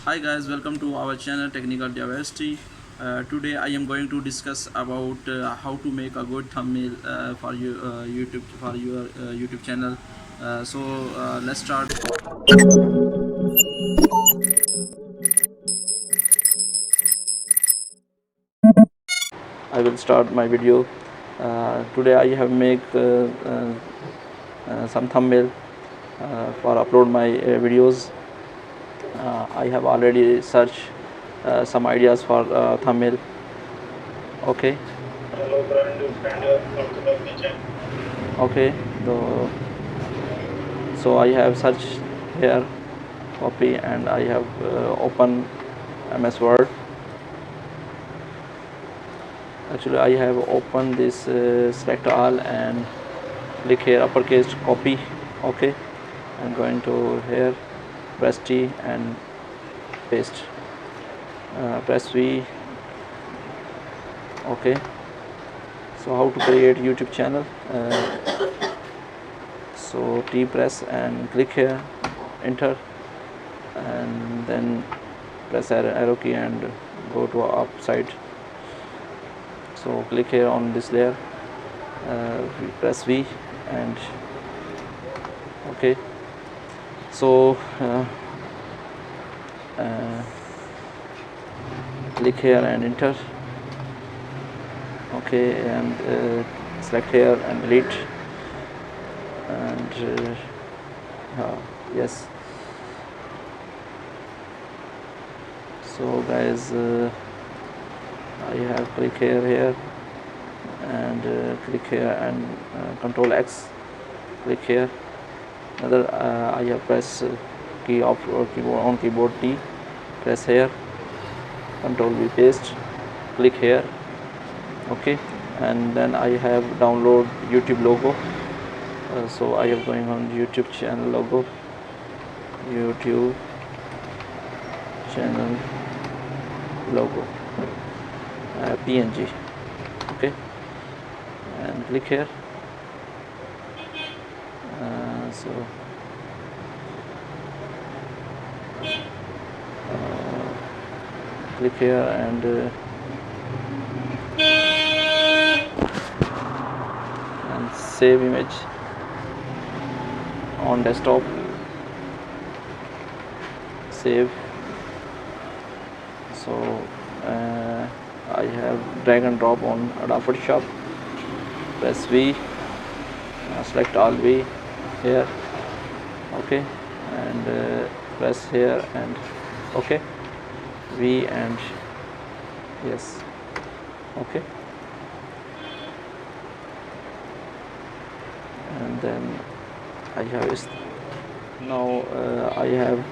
Hi guys, welcome to our channel Technical Diversity. Today I am going to discuss about how to make a good thumbnail for your YouTube channel. Let's start. I will start my video. Today I have make some thumbnail for upload my videos. I have already searched some ideas for thumbnail. Okay. Okay. So, so I have searched here copy and I have open MS Word. Actually I have opened this select all and click here uppercase copy. Okay, I'm going to here, press T and paste, press V. Okay, so how to create YouTube channel? So T press and click here, enter, and then press arrow key and go to upside. So click here on this layer, press V and okay. So click here and enter. Okay, and select here and delete and yes. So guys, I have click here and click here and control X, click here. Another I have press key of keyboard on keyboard T, press here, control V, paste, click here. Okay, and then I have download YouTube logo. So I am going on YouTube channel logo, YouTube channel logo, PNG. Okay, and click here. So click here and save image on desktop, save. So I have drag and drop on Adobe Photoshop, press V, select all V here. Okay, and press here and okay, V and yes. Okay, and then I have this. Now I have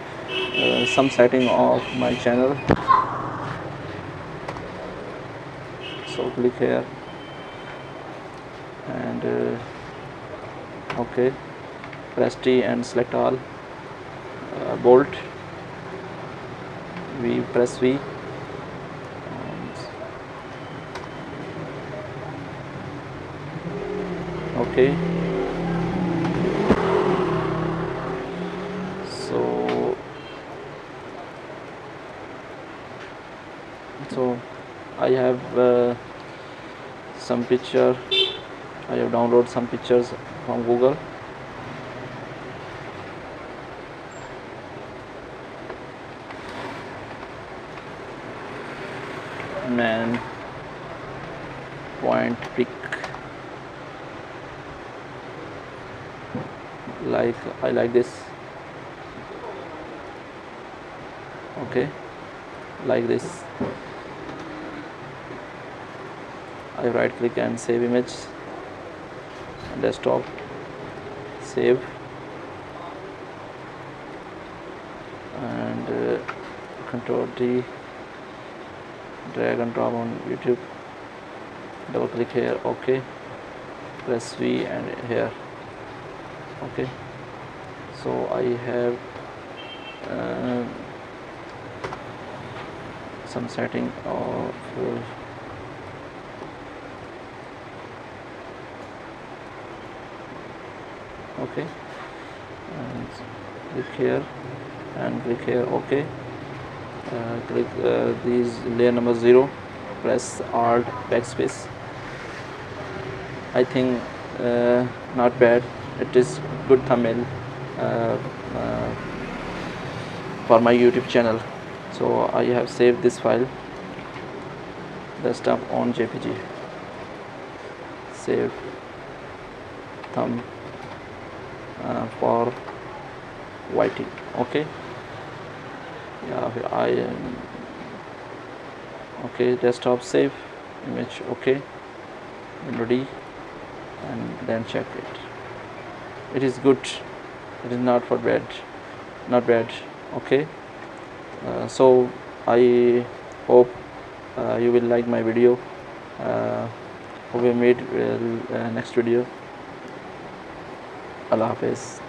some setting of my channel. So click here and okay, press T and select all, bolt, V, press V, and okay. So I have some picture. I have downloaded some pictures from Google. Man, point, pick, like I like this. Okay, like this. I right click and save image, desktop, save, and control D, drag and drop on YouTube, double click here. Okay, press V and here. Okay, so I have some setting of okay, and click here and click here. Okay, Click these layer number 0, press Alt backspace. I think not bad. It is good thumbnail uh, uh, for my YouTube channel. So I have saved this file, desktop on JPG. Save thumb for YT. Okay. Yeah, okay. Desktop save image. Okay. Ready, and then check it. It is good. It is not for bad. Not bad. Okay. So I hope you will like my video. Hope we meet next video. Allah Hafiz.